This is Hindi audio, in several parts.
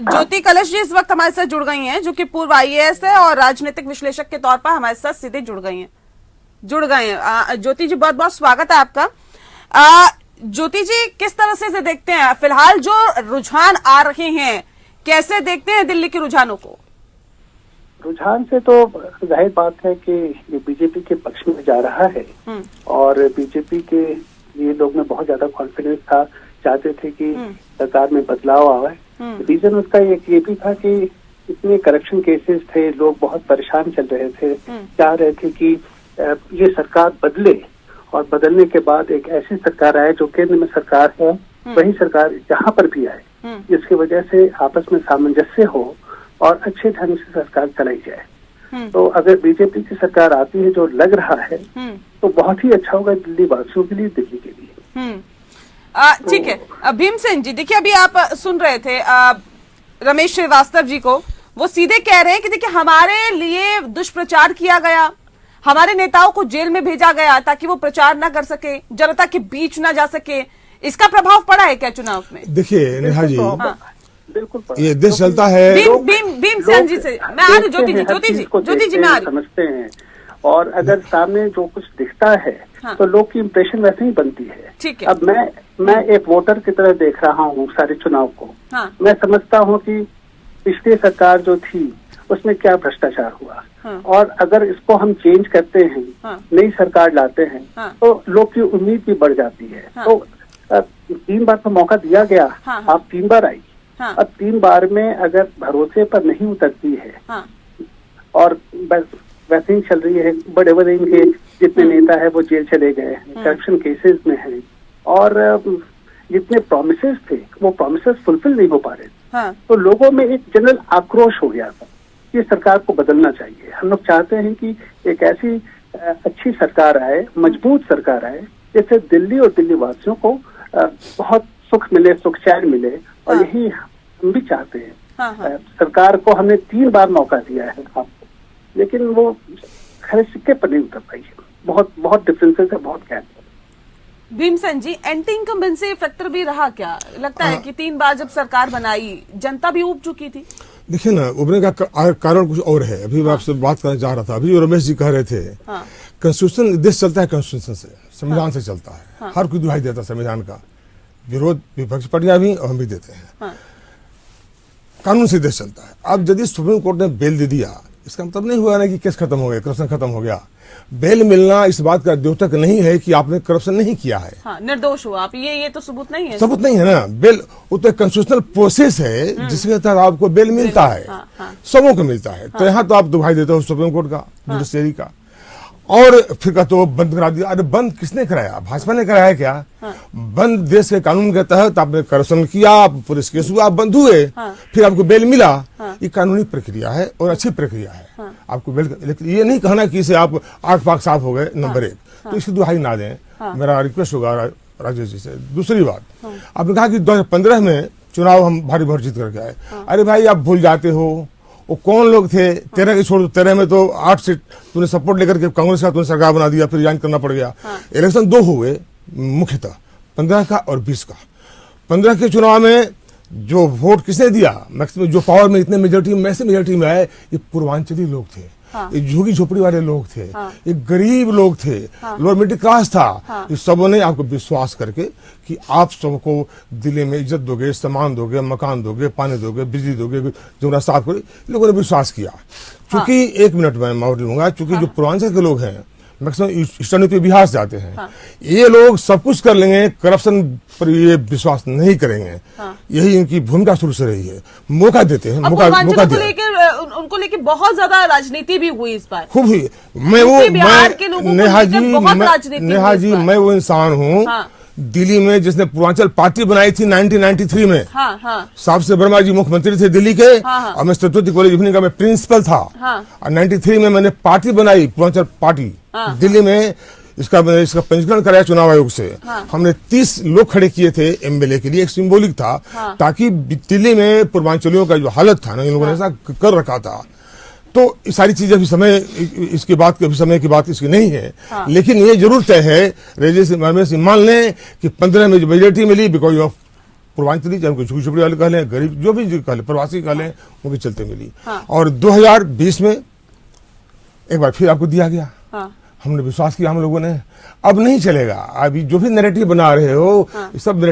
ज्योति कलश जी इस वक्त हमारे साथ जुड़ गई हैं, जो कि पूर्व आईएएस है और राजनीतिक विश्लेषक के तौर पर हमारे साथ सीधे जुड़ गए हैं। ज्योति जी बहुत बहुत स्वागत है आपका। ज्योति जी किस तरह से देखते हैं फिलहाल जो रुझान आ रहे हैं, कैसे देखते हैं दिल्ली के रुझानों को? रुझान से तो जाहिर बात है कि ये बीजेपी के पक्ष में जा रहा है और बीजेपी के ये लोग में बहुत ज्यादा कॉन्फिडेंस था, चाहते थे कि सरकार में बदलाव आए। रीजन उसका एक ये भी था कि इतने करप्शन केसेस थे, लोग बहुत परेशान चल रहे थे, चाह रहे थे कि ये सरकार बदले और बदलने के बाद एक ऐसी सरकार आए जो केंद्र में सरकार है, वही सरकार जहाँ पर भी आए, जिसकी वजह से आपस में सामंजस्य हो और अच्छे ढंग से सरकार चलाई जाए। तो अगर बीजेपी की सरकार आती है जो लग रहा है तो बहुत ही अच्छा होगा दिल्ली वासियों के लिए, दिल्ली के लिए। ठीक है भीमसेन जी, देखिए अभी आप सुन रहे थे रमेश श्रीवास्तव जी को, वो सीधे कह रहे हैं कि देखिए हमारे लिए दुष्प्रचार किया गया, हमारे नेताओं को जेल में भेजा गया ताकि वो प्रचार ना कर सके, जनता के बीच ना जा सके। इसका प्रभाव पड़ा है क्या चुनाव में? देखिए नेहा जी, बिल्कुल ये देश चलता है। भीमसेन जी से मैं आ रही, ज्योति जी मैं आ रही। समझते हैं और अगर सामने जो कुछ दिखता है तो लोग की इम्प्रेशन वैसे ही बनती है। ठीक है। अब मैं एक वोटर की तरह देख रहा हूँ सारे चुनाव को। मैं समझता हूँ कि पिछली सरकार जो थी उसमें क्या भ्रष्टाचार हुआ, और अगर इसको हम चेंज करते हैं, नई सरकार लाते हैं, तो लोग की उम्मीद भी बढ़ जाती है। तो 3 बार तो मौका दिया गया, आप 3 बार आई। अब 3 बार में अगर भरोसे पर नहीं उतरती है और वैसे ही चल रही है, बड़े बड़े इनके जितने नेता है वो जेल चले गए हैं, करप्शन केसेस में हैं, और जितने प्रोमिसेस थे वो प्रोमिसेस फुलफिल नहीं हो पा रहे, तो लोगों में एक जनरल आक्रोश हो गया था कि सरकार को बदलना चाहिए। हम लोग चाहते हैं कि एक ऐसी अच्छी सरकार आए, मजबूत सरकार आए, जिससे दिल्ली और दिल्ली वासियों को बहुत सुख मिले, सुख चैन मिले, और यही हम भी चाहते हैं। सरकार को हमने 3 बार मौका दिया है आपको, लेकिन वो खरे सिक्के पर नहीं उतर पाई है। बहुत डिफरेंसेस है, बहुत गैप है। भीमसेन जी, एंटी इनकम्बेंसी फैक्टर भी रहा क्या? लगता है कि 3 बार जब सरकार बनाई जनता भी उब चुकी थी। देखिए ना, उबरने का कारण कुछ और है। अभी मैं आपसे बात करना चाह रहा था, अभी रमेश जी कह रहे थे कॉन्स्टिट्यूशन, देश चलता है कॉन्स्टिट्यूशन से, संविधान से चलता है। हर कोई दुहाई देता संविधान का, विरोध विपक्ष पार्टियां भी और हम भी देते हैं। कानून से देश चलता है। अब यदि सुप्रीम कोर्ट ने बेल दे दिया, इसका मतलब नहीं हुआ ना कि केस खत्म हो गया, करप्शन खत्म हो गया। बेल मिलना इस बात का द्योतक नहीं है कि आपने करप्शन नहीं किया है, निर्दोष हुआ आप, ये तो सबूत नहीं है। सबूत नहीं है ना। बेल वो तो कॉन्स्टिट्यूशनल प्रोसेस है जिसके तहत आपको बेल मिलता है, सबों को मिलता है। तो यहाँ तो आप दुहाई देते हो सुप्रीम कोर्ट का, जुडिशरी का, और फिर का तो बंद करा दिया। अरे बंद किसने कराया? भाजपा ने कराया क्या? बंद देश के कानून के तहत आपने करप्शन किया, पुलिस केस हुआ, आप बंद हुए, फिर आपको बेल मिला। ये कानूनी प्रक्रिया है और अच्छी प्रक्रिया है। आपको बेल, लेकिन ये नहीं कहना कि इसे आप 8 पाक साफ हो गए नंबर 1, तो इसकी दुहाई ना दें। मेरा रिक्वेस्ट होगा राजेश जी से। दूसरी बात, आपने कहा कि 2015 में चुनाव हम भारी भर जीत करके आए। अरे भाई आप भूल जाते हो वो कौन लोग थे? 13 के छोड़ दो, 13 में तो 8 सीट तूने सपोर्ट लेकर के कांग्रेस का तूने सरकार बना दिया, फिर रिजाइन करना पड़ गया। इलेक्शन 2 हुए मुख्यतः, 15 का और 20 का। 15 के चुनाव में जो वोट किसने दिया, मैक्सिमम जो पावर में इतने मेजोरिटी में आए, ये पूर्वांचली लोग थे, ये झुग्गी झोपड़ी वाले लोग थे, ये गरीब लोग थे, लोअर मिडिल क्लास था। ये सबों ने आपको विश्वास करके कि आप सबको दिल्ली में इज्जत दोगे, सामान दोगे, मकान दोगे, पानी दोगे, बिजली दोगे, जुमरा साफ करोगे, लोगों ने विश्वास किया। चूंकि 1 मिनट में मैं लूंगा, चूंकि जो पूर्वांचल के लोग हैं मैक्सिमम ईस्टर्न यूपी बिहार से आते हैं, ये लोग सब कुछ कर लेंगे, करप्शन पर ये विश्वास नहीं करेंगे। यही इनकी भूमिका शुरू से रही है। मौका देते हैं, मौका उनको लेकर बहुत ज्यादा राजनीति भी हुई इस बार, खूब हुई। नेहा जी, मैं वो इंसान हूँ दिल्ली में जिसने पूर्वांचल पार्टी बनाई थी 1993 में। साहब से वर्मा जी मुख्यमंत्री थे दिल्ली के, और मैं सरस्वती कॉलेज इवनिंग का मैं प्रिंसिपल था। और 93 में मैंने पार्टी बनाई, पूर्वांचल पार्टी दिल्ली में। इसका पंजीकरण कराया चुनाव आयोग से। हमने 30 लोग खड़े किए थे एमएलए के लिए, एक सिंबॉलिक था, ताकि दिल्ली में पूर्वांचलियों का जो हालत था ना, इन लोगों ने ऐसा कर रखा था। तो सारी चीजें अभी समय, इसकी बात अभी समय की बात इसकी नहीं है। लेकिन ये जरूर तय है, रमेश मान लें कि 15 में जो मेजोरिटी मिली बिकॉज ऑफ पूर्वांचली, चाहे उनको झुग्गी वाले कह लें, गरीब जो भी कह लें, प्रवासी कह लें, उनके चलते मिली। और 2020 में एक बार फिर आपको दिया गया। हमने विश्वास किया हम लोगों ने, अब नहीं चलेगा, अभी जो भी नैरेटिव बना रहे हो सब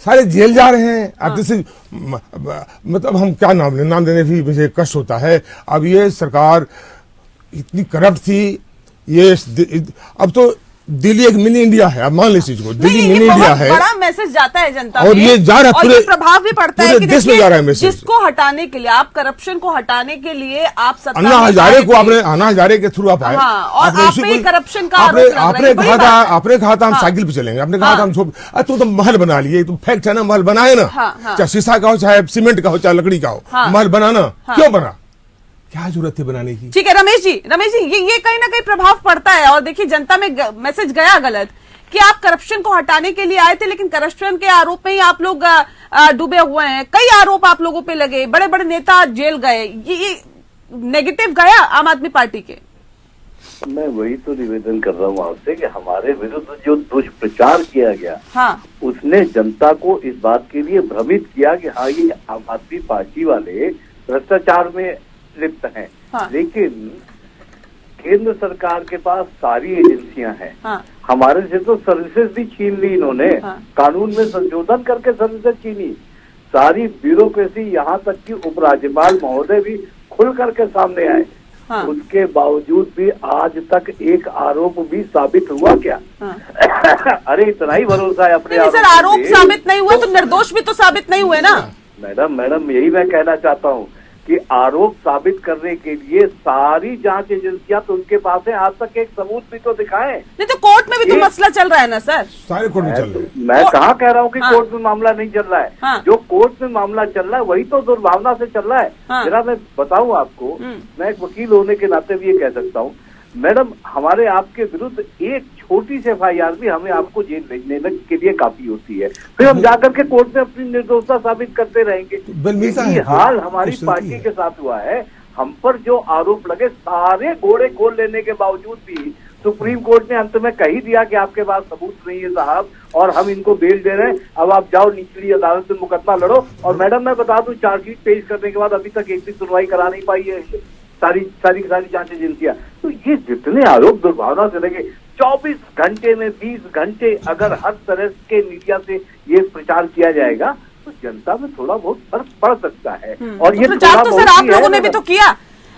सारे जेल जा रहे हैं। अब जैसे मतलब हम क्या नाम देने भी मुझे कष्ट होता है। अब ये सरकार इतनी करप्ट थी, ये अब तो दिल्ली एक मिनी इंडिया है। अब मान ली चीज को, दिल्ली मिनी इंडिया है, बड़ा मैसेज जाता है जनता और ये जा रहा है, पूरे प्रभाव भी पड़ता है कि देश में जा रहा है मैसेज। जिसको हटाने के लिए आप, करप्शन को हटाने के लिए आप सत्ता अन्ना हजारे को आपने, अन्ना हजारे के थ्रू आप आए, और आपने करप्शन का आपने कहा था हम साइकिल पे चलेंगे, आपने कहा था हम तू तो महल बना लिए, तुम फैक्ट है ना, महल बनाए ना, चाहे शीशा का हो, चाहे सीमेंट का हो, चाहे लकड़ी का हो, महल बनाना क्यों बना, क्या जरूरत है बनाने की। ठीक है रमेश जी, ये कहीं ना कहीं प्रभाव पड़ता है। और देखिए जनता में मैसेज गया गलत कि आप करप्शन को हटाने के लिए आए थे, लेकिन करप्शन के आरोप में ही आप लोग डूबे हुए हैं। कई आरोप आप लोगों पे लगे, बड़े बड़े नेता जेल गए, ये नेगेटिव गया आम आदमी पार्टी के। मैं वही तो निवेदन कर रहा हूँ आपसे कि हमारे विरुद्ध जो दुष्प्रचार किया गया, उसने जनता को इस बात के लिए भ्रमित किया कि हाँ ये आम आदमी पार्टी वाले भ्रष्टाचार में लिप्त हैं। लेकिन केंद्र सरकार के पास सारी एजेंसियां हैं। हमारे से तो सर्विसेज भी छीन ली इन्होंने, कानून में संशोधन करके सर्विसेज छीनी, सारी ब्यूरोक्रेसी, यहाँ तक कि उपराज्यपाल महोदय भी खुल करके सामने आए। उसके बावजूद भी आज तक एक आरोप भी साबित हुआ क्या? अरे इतना ही भरोसा है अपने आरोप साबित नहीं हुआ तो निर्दोष भी तो साबित नहीं हुए ना। मैडम यही मैं कहना चाहता हूँ कि आरोप साबित करने के लिए सारी जांच एजेंसियां तो उनके पास है, आज तक एक सबूत भी तो दिखाएं। नहीं तो कोर्ट में भी तो मसला चल रहा है ना सर, सारे कोर्ट में चल रहा है। मैं कहाँ कह रहा हूँ कि कोर्ट में मामला नहीं चल रहा है। जो कोर्ट में मामला चल रहा है वही तो दुर्भावना से चल रहा है। जरा मैं बताऊं आपको, मैं एक वकील होने के नाते भी ये कह सकता हूँ मैडम, हमारे आपके विरुद्ध एक छोटी सी FIR भी हमें आपको जेल भेजने के लिए काफी होती है, फिर हम जाकर के कोर्ट में अपनी निर्दोषता साबित करते रहेंगे। यही हाल हमारी पार्टी के साथ हुआ है। हम पर जो आरोप लगे, सारे घोड़े खोल लेने के बावजूद भी सुप्रीम कोर्ट ने अंत में कह ही दिया कि आपके पास सबूत नहीं है साहब, और हम इनको बेल दे रहे हैं, अब आप जाओ निचली अदालत में मुकदमा लड़ो। और मैडम मैं बता दूं, चार्जशीट पेश करने के बाद अभी तक एक भी सुनवाई करा नहीं पाई है सारी जांच एजेंसियां। तो ये जितने आरोप दुर्भावना से लगे, 24 घंटे में 20 घंटे अगर हर तरह के मीडिया से ये प्रचार किया जाएगा तो जनता में थोड़ा बहुत फर्क पड़ सकता है। और ये प्रचार तो सर आप लोगों ने भी तो किया।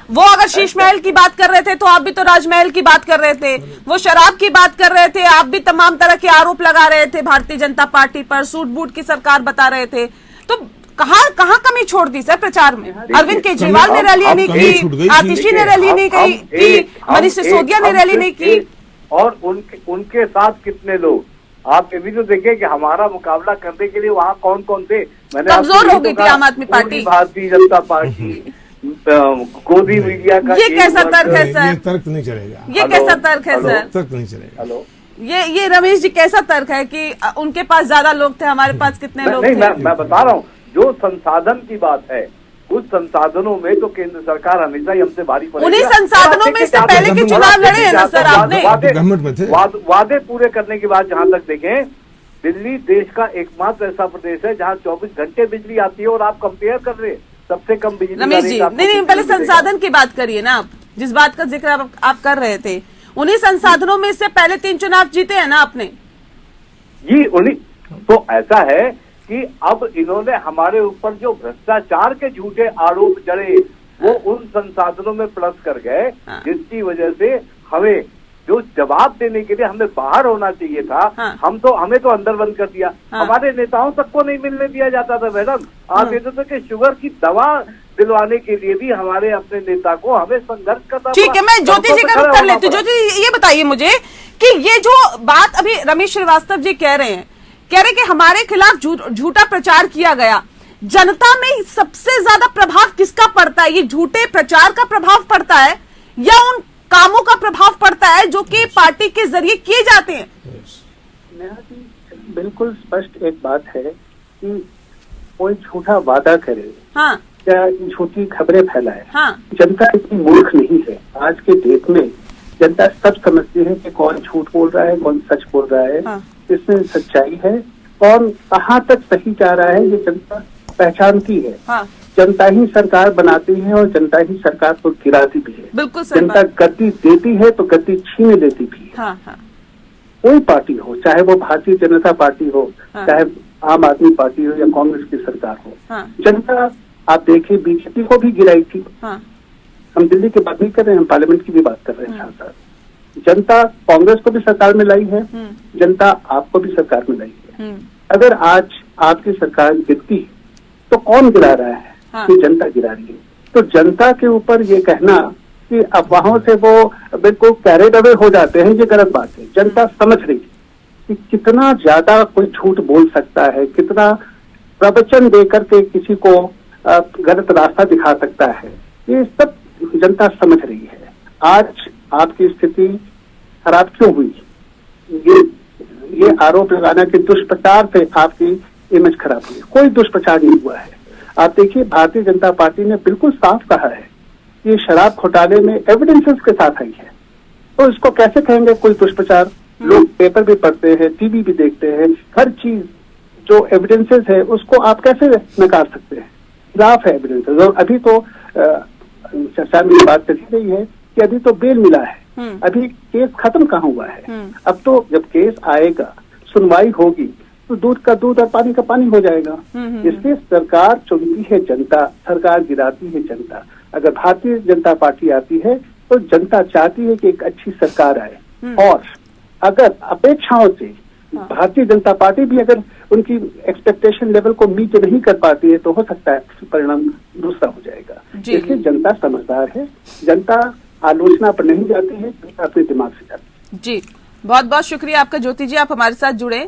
वो अगर शीश महल की बात कर रहे थे तो आप भी तो राजमहल की बात कर रहे थे, वो शराब की बात कर रहे थे, आप भी तमाम तरह के आरोप लगा रहे थे भारतीय जनता पार्टी पर, सूट बूट की सरकार बता रहे थे। तो कहाँ कमी छोड़ दी सर प्रचार में? अरविंद केजरीवाल ने रैली नहीं की, आतिशी ने रैली नहीं की, मनीष सिसोदिया ने रैली नहीं की, और उनके साथ कितने लोग, आप ये भी तो देखें कि हमारा मुकाबला करने के लिए वहाँ कौन कौन थे। मैंने कमजोर हो गई थी आम आदमी पार्टी, भारतीय जनता पार्टी, गोदी मीडिया का। ये कैसा तर्क है सर? ये तर्क नहीं चलेगा। ये कैसा तर्क है सर? तर्क नहीं चलेगा। हेलो, ये रमेश जी कैसा तर्क है कि उनके पास ज्यादा लोग थे, हमारे पास कितने लोग थे? मैं बता रहा हूँ, जो संसाधन की बात है, उस संसाधनों में तो केंद्र सरकार हमेशा ही हमसे भारी पड़ेगी। उन्हीं संसाधनों में इससे पहले के चुनाव लड़े हैं ना सर आपने? वादे पूरे करने की बात जहाँ तक देखें, दिल्ली देश का एकमात्र ऐसा प्रदेश है जहाँ 24 घंटे बिजली आती है, और आप कंपेयर कर रहे हैं सबसे कम बिजली। रमेश जी नहीं, पहले संसाधन की बात करिए ना आप, जिस बात का जिक्र आप कर रहे थे, उन्हीं संसाधनों में इससे पहले 3 चुनाव जीते हैं ना आपने जी। उन्हीं तो ऐसा है कि अब इन्होंने हमारे ऊपर जो भ्रष्टाचार के झूठे आरोप जड़े, वो उन संसाधनों में प्लस कर गए, जिसकी वजह से हमें जो जवाब देने के लिए हमें बाहर होना चाहिए था, हमें तो अंदर बंद कर दिया। हमारे नेताओं तक को नहीं मिलने दिया जाता था। मैडम आप ये तो कि शुगर की दवा दिलवाने के लिए भी हमारे अपने नेता को हमें संघर्ष करना। ठीक है, मैं ज्योति जी का उत्तर लेती हूँ। ज्योति जी ये बताइए मुझे कि ये जो बात अभी रमेश श्रीवास्तव जी कह रहे कि हमारे खिलाफ झूठा प्रचार किया गया, जनता में सबसे ज्यादा प्रभाव किसका पड़ता है? ये झूठे प्रचार का प्रभाव पड़ता है या उन कामों का प्रभाव पड़ता है जो कि पार्टी के जरिए किए जाते हैं? बिल्कुल स्पष्ट एक बात है कि कोई झूठा वादा करे, या झूठी खबरें फैलाए, जनता इतनी मूर्ख नहीं है। आज के डेट में जनता सब समझती है कि कौन झूठ बोल रहा है, कौन सच बोल रहा है। इसमें सच्चाई है कौन कहाँ तक सही जा रहा है, ये जनता पहचानती है। जनता ही सरकार बनाती है और जनता ही सरकार को गिराती भी है। बिल्कुल जनता गद्दी देती है तो गद्दी छीन लेती भी है। कोई पार्टी हो, चाहे वो भारतीय जनता पार्टी हो, चाहे आम आदमी पार्टी हो या कांग्रेस की सरकार हो, जनता आप देखिए बीजेपी को भी गिराई थी। हम दिल्ली की बात नहीं कर रहे हैं, हम पार्लियामेंट की भी बात कर रहे हैं साथ साथ। जनता कांग्रेस को भी सरकार में लाई है, जनता आपको भी सरकार में लाई है। अगर आज आपकी सरकार गिरती तो कौन गिरा रहा है? कि जनता गिरा रही है। तो जनता के ऊपर ये कहना कि अफवाहों से वो बिल्कुल कैरेड अवे हो जाते हैं, ये गलत बात है। जनता समझ रही है कि कितना ज्यादा कोई झूठ बोल सकता है, कितना प्रवचन देकर के किसी को गलत रास्ता दिखा सकता है, ये सब जनता समझ रही है। आज आपकी स्थिति खराब क्यों हुई? ये आरोप लगाना कि दुष्प्रचार से आपकी इमेज खराब हुई। कोई दुष्प्रचार नहीं हुआ है। आप देखिए भारतीय जनता पार्टी ने बिल्कुल साफ कहा है कि ये शराब घोटाले में एविडेंसेस के साथ आई है, तो इसको कैसे कहेंगे कोई दुष्प्रचार? लोग पेपर भी पढ़ते हैं, टीवी भी देखते हैं, हर चीज जो एविडेंसेस है उसको आप कैसे नकार सकते हैं? खिलाफ है एविडेंसेस। और अभी तो चर्चा में बात कही गई है कि अभी तो बेल मिला है, अभी केस खत्म कहाँ हुआ है। अब तो जब केस आएगा, सुनवाई होगी, तो दूध का दूध और पानी का पानी हो जाएगा। इसलिए सरकार चुनती है जनता, सरकार गिराती है जनता। अगर भारतीय जनता पार्टी आती है तो जनता चाहती है कि एक अच्छी सरकार आए, और अगर अपेक्षाओं से भारतीय जनता पार्टी भी अगर उनकी एक्सपेक्टेशन लेवल को मीट नहीं कर पाती है तो हो सकता है परिणाम दूसरा हो जाएगा। इसलिए जनता समझदार है, जनता आलोचना पर नहीं जाती है, जनता अपने दिमाग से जाती है। जी, बहुत बहुत शुक्रिया आपका ज्योति जी, आप हमारे साथ जुड़े।